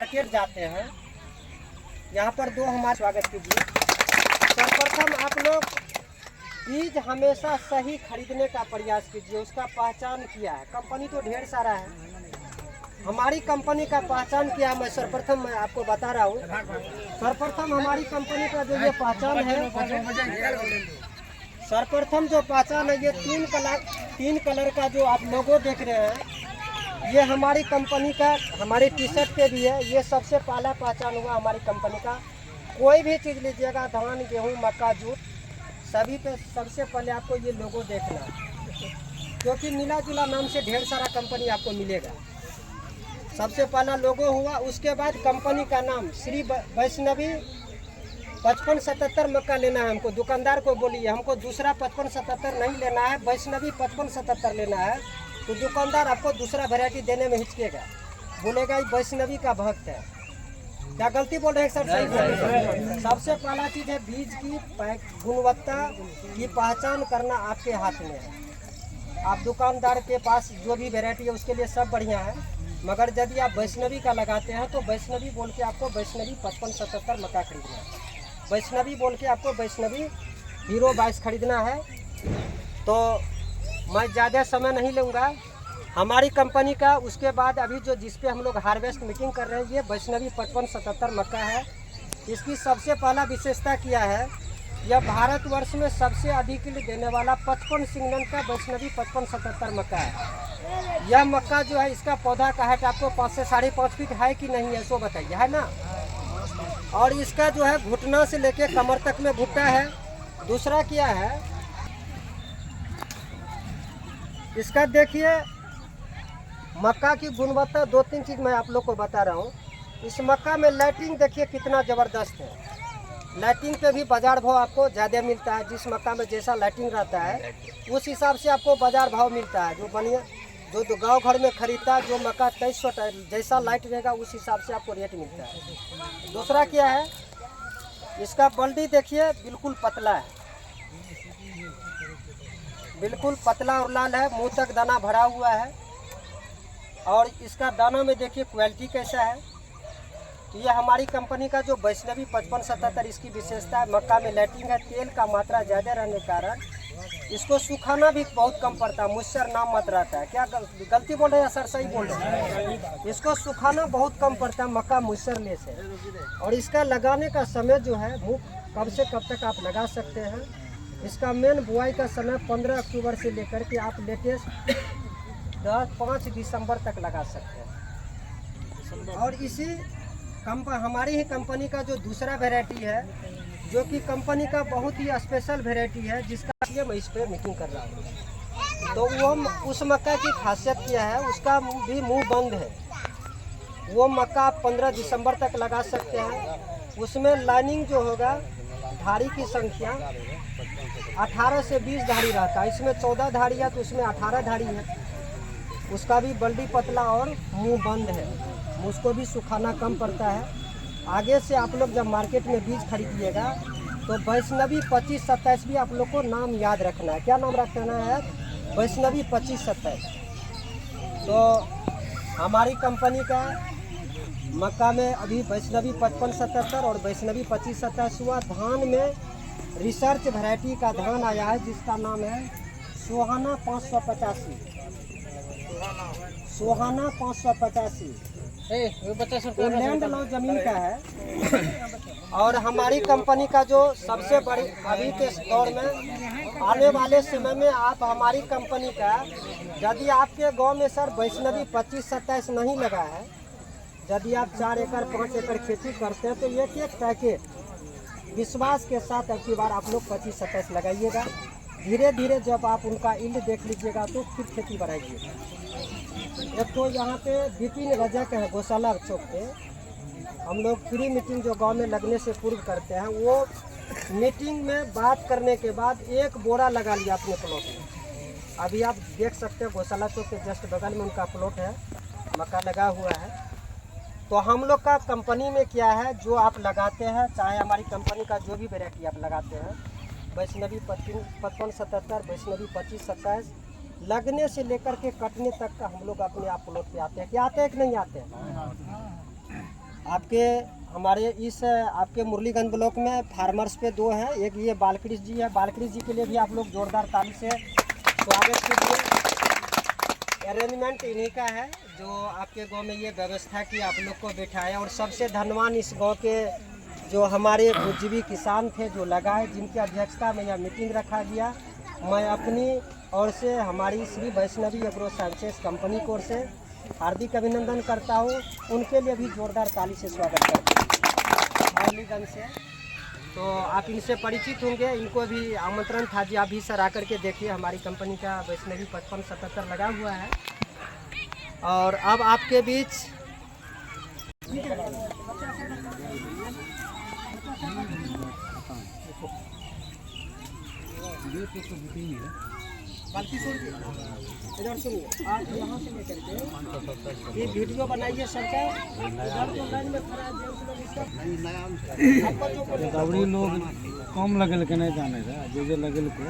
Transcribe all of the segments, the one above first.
Market जाते हैं, यहाँ पर दो हमारे स्वागत कीजिए। सर्वप्रथम आप लोग बीज हमेशा सही खरीदने का प्रयास कीजिए, उसका पहचान किया है। कंपनी तो ढेर सारा है, हमारी कंपनी का पहचान किया मैं सर्वप्रथम मैं आपको बता रहा हूँ। सर्वप्रथम हमारी कंपनी का जो ये पहचान है, सर्वप्रथम जो पहचान है, ये तीन कलर का जो आप लोगो देख रहे हैं, ये हमारी कंपनी का हमारी टी शर्ट पे भी है। ये सबसे पहला पहचान हुआ हमारी कंपनी का। कोई भी चीज़ लीजिएगा, धान, गेहूँ, मक्का, जूट, सभी पे सबसे पहले आपको ये लोगो देखना है, क्योंकि मिला जुला नाम से ढेर सारा कंपनी आपको मिलेगा। सबसे पहला लोगो हुआ, उसके बाद कंपनी का नाम श्री वैष्णवी 5577 मक्का लेना है हमको। दुकानदार को बोलिए हमको दूसरा 5577 नहीं लेना है, वैष्णवी 5577 लेना है। तो दुकानदार आपको दूसरा वैरायटी देने में हिचकेगा, बोलेगा वैष्णवी का भक्त है। क्या गलती बोल रहे हैं सर? सही बोल रहे हैं। सबसे पहला चीज़ है बीज की गुणवत्ता की पहचान करना आपके हाथ में है। आप दुकानदार के पास जो भी वैरायटी है उसके लिए सब बढ़िया है, मगर यदि आप वैष्णवी का लगाते हैं तो वैष्णवी बोल के आपको वैष्णवी 5577 मक्का खरीदना है। वैष्णवी बोल के आपको वैष्णवी 022 खरीदना है। तो मैं ज़्यादा समय नहीं लूँगा हमारी कंपनी का। उसके बाद अभी जो जिस पे हम लोग हार्वेस्ट मीटिंग कर रहे हैं, ये वैष्णवी 5577 मक्का है। इसकी सबसे पहला विशेषता क्या है, यह भारतवर्ष में सबसे अधिक देने वाला 55 सिंगनन का वैष्णवी 5577 मक्का है। यह मक्का जो है, इसका पौधा का हाइट आपको 5 से 5.5 फीट है कि नहीं है, सो बताइए, है ना। और इसका जो है घुटना से लेके कमर तक में भुट्टा है। दूसरा क्या है, इसका देखिए मक्का की गुणवत्ता, 2-3 चीज़ मैं आप लोग को बता रहा हूँ। इस मक्का में लाइटिंग देखिए कितना ज़बरदस्त है। लाइटिंग पे भी बाज़ार भाव आपको ज़्यादा मिलता है। जिस मक्का में जैसा लाइटिंग रहता है उस हिसाब से आपको बाज़ार भाव मिलता है। जो बनिए जो गांव घर में खरीदता है, जो मक्का 2300 जैसा लाइट रहेगा उस हिसाब से आपको रेट मिलता है। दूसरा क्या है, इसका बल्डी देखिए बिल्कुल पतला है, बिल्कुल पतला और लाल है। मुंह तक दाना भरा हुआ है। और इसका दाना में देखिए क्वालिटी कैसा है। तो ये हमारी कंपनी का जो वैष्णवी 5577 इसकी विशेषता है। मक्का में लाइटिंग है, तेल का मात्रा ज़्यादा रहने के कारण इसको सुखाना भी बहुत कम पड़ता है। मुझसर नाम मत रहता है। क्या गलती बोल रहे हैं सर? सही बोल रहे हैं। इसको सुखाना बहुत कम पड़ता है, मक्का मुझसर लेस है। और इसका लगाने का समय जो है वो कब से कब तक आप लगा सकते हैं। इसका मेन बुआई का समय 15 अक्टूबर से लेकर के आप लेटेस्ट 5 दिसंबर तक लगा सकते हैं। और इसी हमारी ही कंपनी का जो दूसरा वैरायटी है, जो कि कंपनी का बहुत ही स्पेशल वैरायटी है, जिसका लिए मैं इस पर मीटिंग कर रहा हूँ। तो वो उस मक्का की खासियत क्या है, उसका भी मुंह बंद है। वो मक्का आप 15 दिसंबर तक लगा सकते हैं। उसमें लाइनिंग जो होगा, धारी की संख्या 18 से 20 धारी रहता है। इसमें 14 धारी है तो उसमें 18 धारी है। उसका भी बल्डी पतला और मुंह बंद है। उसको भी सुखाना कम पड़ता है। आगे से आप लोग जब मार्केट में बीज खरीदिएगा तो वैष्णवी 2527 भी आप लोग को नाम याद रखना है। क्या नाम रखना है? वैष्णवी 2527। तो हमारी कंपनी का मक्का में अभी वैष्णवी 5577 और वैष्णवी 2527 हुआ। धान में रिसर्च वैरायटी का धान आया है, जिसका नाम है सोहाना 585। सोहाना 585 लैंड लो जमीन का है। और हमारी कंपनी का जो सबसे बड़ी अभी के दौर में, आने वाले समय में आप हमारी कंपनी का, यदि आपके गांव में सर वैष्णवी 2527 नहीं लगा है, यदि आप 4 एकड़ 5 एकड़ खेती करते हैं, तो एक पैकेट विश्वास के साथ अब की बार आप लोग 2527 लगाइएगा। धीरे धीरे जब आप उनका इल्ड देख लीजिएगा तो फिर खेती बढ़ाइएगा। एक तो यहाँ पे बिपिन रजक है गौशाला चौक पे, हम लोग फ्री मीटिंग जो गांव में लगने से पूर्व करते हैं, वो मीटिंग में बात करने के बाद 1 बोरा लगा लिया अपने प्लॉट में। अभी आप देख सकते हैं गौशाला चौक के जस्ट बगल में उनका प्लॉट है, मक्का लगा हुआ है। तो हम लोग का कंपनी में क्या है, जो आप लगाते हैं, चाहे हमारी कंपनी का जो भी वैरायटी आप लगाते हैं, वैष्णवी 5577, वैष्णवी 2527, लगने से लेकर के कटने तक का हम लोग अपने आप प्लॉट पे आते हैं। क्या आते हैं कि नहीं आते हैं? आपके हमारे इस आपके मुरलीगंज ब्लॉक में फार्मर्स पे 2 हैं। एक ये बालकृष्ण जी है, बालकृष्ण जी के लिए भी आप लोग जोरदार ताली से स्वागत कीजिए। अरेंजमेंट इन्हीं का है जो आपके गांव में ये व्यवस्था की आप लोग को बैठाया। और सबसे धन्यवान इस गांव के जो हमारे बुद्धिजीवी किसान थे जो लगाए, जिनकी अध्यक्षता में यह मीटिंग रखा गया। मैं अपनी ओर से हमारी Shri Vaishnavi agro sciences company की ओर से हार्दिक अभिनंदन करता हूँ। उनके लिए भी जोरदार ताली से स्वागत करता हूँ मुरलीगंज से। तो आप इनसे परिचित होंगे, इनको भी आमंत्रण था जी आप भी सर आकर के देखिए। हमारी कंपनी का वैष्णवी 5577 लगा हुआ है। और अब आपके बीच इधर सुनिए, आप यहाँ से लेकर के ये वीडियो बनाइए सबका। इधर तो लाइन में खड़ा दौड़ी लोग कम लगल के नहीं जाने रहे, जे लगल के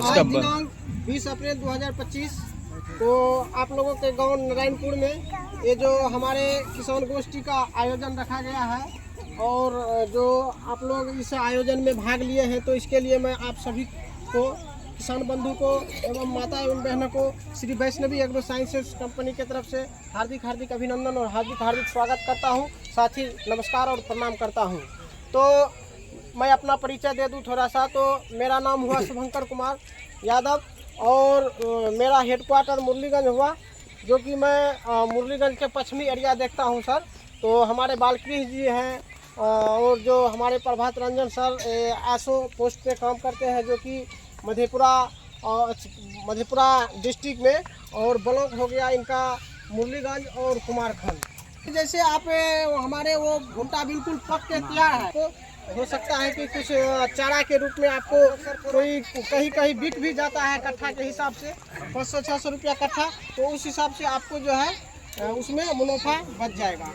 आज दिनांक 20 अप्रैल 2025 तो आप लोगों के गांव नारायणपुर में ये जो हमारे किसान गोष्ठी का आयोजन रखा गया है और जो आप लोग इस आयोजन में भाग लिए हैं, तो इसके लिए मैं आप सभी को, किसान बंधु को एवं माता एवं बहनों को Shri Vaishnavi agro sciences company की तरफ से हार्दिक हार्दिक अभिनंदन और हार्दिक स्वागत करता हूं। साथ ही नमस्कार और प्रणाम करता हूं। तो मैं अपना परिचय दे दूं थोड़ा सा। तो मेरा नाम हुआ शुभंकर कुमार यादव और मेरा हेडक्वार्टर मुरलीगंज हुआ, जो कि मैं मुरलीगंज के पश्चिमी एरिया देखता हूँ सर। तो हमारे बालकृष्ण जी हैं और जो हमारे Prabhat Ranjan sir SO post पे काम करते हैं, जो कि मधेपुरा डिस्ट्रिक्ट में, और ब्लॉक हो गया इनका मुरलीगंज और कुमारखंड। जैसे आप हमारे वो भुट्टा बिल्कुल पक के तैयार है, तो हो सकता है कि कुछ चारा के रूप में आपको कोई कहीं बिक भी जाता है कट्ठा के हिसाब से 500-600 रुपया कट्ठा। तो उस हिसाब से आपको जो है उसमें मुनाफा बच जाएगा।